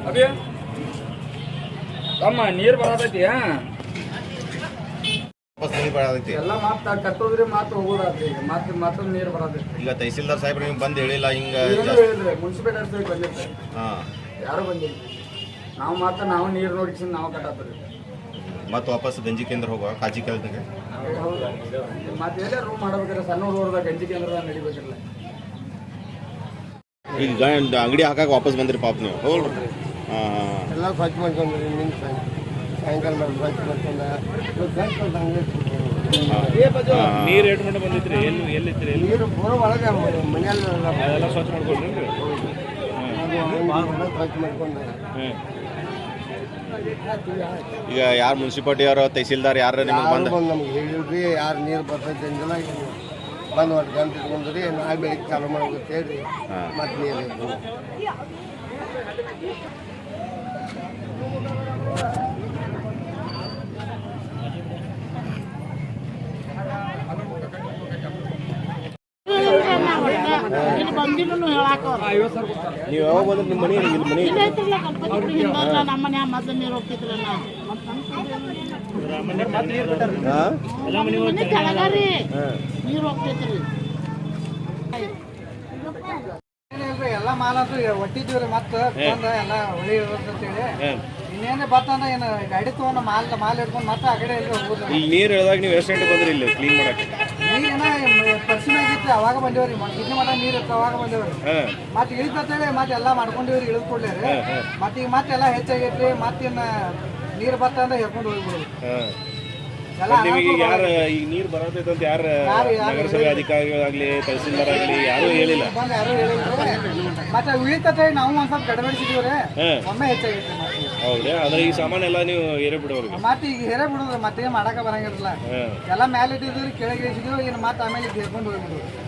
ಅಭಿ ತಮ್ಮ ನೀರು ಬರತೈತಿ ಎಲ್ಲ ಮಾತು ಕಟ್ಟೋದ್ರಿ ಮಾತು ಹೋಗೋದಾಗ್ತಿ ಮತ್ತೊಂದು ನೀರು ಬರೋದೈತಿ. ಈಗ ತಹಸೀಲ್ದಾರ್ ಸಾಹೇಬ್ರು ನಿಮ್ಗೆ ಬಂದು ಹೇಳಿಲ್ಲ ಹಿಂಗ ಮುನ್ಸಿಪಾಲಿಟಿ ಬಂದಿರ್ತಾರೆ, ಯಾರು ಬಂದಿಲ್ಲ. ನಾವು ನೀರು ನೋಡಿ ನಾವು ಕಟ್ಟಾತ್ರಿ. ಮತ್ತೆ ವಾಪಸ್ ಗಂಜಿ ಕೇಂದ್ರ ಹೋಗುವ ಕಾಜಿ ಕೇಳ್ದಂಗೆ ಮತ್ತೆ ಎಲ್ಲ ರೂಮ್ ಮಾಡ್ಬೇಕಾದ್ರೆ ಸಣ್ಣ ಹುಡುಗರದ ಗಂಜಿ ಕೇಂದ್ರ ನಡಿಬೇಕಿಲ್ಲ. ಈಗ ಅಂಗಡಿ ಹಾಕಕ್ಕೆ ವಾಪಸ್ ಬಂದ್ರಿ ಪಾಪ ನೀವು? ಎಲ್ಲ ಸ್ವಚ್ಛ ಮಾಡ್ಕೊಂಡ್ರಿ. ಸಾಯಂಕಾಲ ಸ್ವಚ್ಛ ಮಾಡ್ಕೊಂಡ ನೀರು ಏಟ್ ಮಾಡಿ ಬಂದಿದ್ರಿ? ಎಲ್ಲಿದ್ರಿ? ನೀರು ಪೂರ ಒಳಗೆ ಮನೆಯಲ್ಲಿ ಅದೆಲ್ಲ ಸ್ವಚ್ಛ ಮಾಡ್ಕೊಂಡ್ರಿ? ಸ್ವಚ್ಛ ಮಾಡ್ಕೊಂಡ. ಈಗ ಯಾರು ಮುನ್ಸಿಪಾಲಿಟಿ ಅವರು ತಹಸೀಲ್ದಾರ್ ಯಾರು ನಿಮ್ಗೆ ಬಂದು ನಮ್ಗೆ ಹೇಳಿದ್ರಿ ಯಾರು ನೀರು ಬರ್ತೈತೆ ಅಂದಿಲ್ಲ. ಬಂದು ಒಟ್ಟು ಗಂಟೆ ಇಟ್ಕೊಂಡ್ರಿ ನಾಳೆ ಬೆಳಿಗ್ಗೆ ಚಾಲು ಮಾಡೋಗುತ್ತೆ ಹೇಳ್ರಿ. ಮತ್ತೆ ನೀರು ನೀವು ಯಾವಾಗ ಬಂದ್ರೆ ನಿಮ್ಮ ಮನೆ ನಮ್ಮ ಮನೆ ಮೊದಲು ನೀರು ಹೋಗ್ತಿದ್ರಲ್ಲ ಕೆಳಗಾರಿ ನೀರು ಹೋಗ್ತೈತ್ರಿ. ಎಲ್ಲ ಮಾಲಂತೂ ಒಟ್ಟಿದ್ದೀವ್ರಿ. ಮತ್ತೆ ಎಲ್ಲ ಹೊಳಿ ಅಂತೇಳಿ ಇನ್ನೇನೇ ಬರ್ತಂದ್ರೆ ಏನು ಗಾಡಿ ತೊಗೊಂಡು ಮಾಲ್ ಹಿಡ್ಕೊಂಡು ಮತ್ತೆ ಆ ಕಡೆ ಹೋಗುದು. ಇಲ್ಲಿ ನೀರು ಇಳಿದಾಗ ನೀವು ಎಷ್ಟು ಗಂಟೆ ಬಂದ್ರಿ ಇಲ್ಲಿ ಕ್ಲೀನ್ ಮಾಡಕ್ಕೆ? ನೀರೇನ ಪರಿಶೀಲನೆ ಆಗಿತ್ತು ಅವಾಗ ಬಂದೇವ್ರಿ. ಇದನ್ನ ಮಟ್ಟ ನೀರು ಇತ್ತು ಅವಾಗ ಬಂದೇವ್ರಿ. ಮತ್ತೆ ಇಳಿತೇಳಿ ಮತ್ತೆ ಎಲ್ಲ ಮಾಡ್ಕೊಂಡಿವ್ರಿ. ಇಳಿದ್ ಕೊಡ್ಲೇರಿ ಮತ್ತೆ ಈಗ ಮತ್ತೆಲ್ಲ ಹೆಚ್ಚಾಗೈತ್ರಿ. ಮತ್ತಿನ್ನ ನೀರು ಬರ್ತಂದ್ರೆ ಹೇಳ್ಕೊಂಡು ಹೋಗ್ಬಿಡುದು. ನಿಮಗೆ ಯಾರು ಈಗ ನೀರು ಬರತೈತೆ ಅಂತ ಯಾರು ನಗರಸಭೆ ಅಧಿಕಾರಿಗಳಾಗ್ಲಿ ತಹಸೀಲ್ದಾರ್ ಆಗ್ಲಿ ಯಾರು ಹೇಳಿಲ್ಲ? ಯಾರು ಹೇಳಿಲ್ಲ. ಮತ್ತೆ ಉಳಿತೇಳಿ ನಾವು ಒಂದ್ ಸ್ವಲ್ಪ ಗಡಬಡಿಸಿದೀವ್ರಿ. ಒಮ್ಮೆ ಹೆಚ್ಚಾಗೈತಿ. ಹೌದ್ರಾ? ಅದ್ರ ಈ ಸಾಮಾನೆಲ್ಲ ನೀವು ಏರೇ ಬಿಡೋರಿಗೆ ಮತ್ತೆ ಈಗ ಹೇರೇ ಬಿಡುದು. ಮತ್ತೆ ಮಾಡಾಕ ಬರಂಗಿರಲ್ಲ. ಎಲ್ಲ ಮ್ಯಾಲೆ ಇಟ್ಟಿದ್ವಿ ಕೆಳಗೆ ಇಳಿಸಿದ್ವಿ. ಇನ್ನು ಮತ್ತೆ ಆಮೇಲೆ ಹೇರ್ಕೊಂಡು ಹೋಗ್ಬಿಡುದು.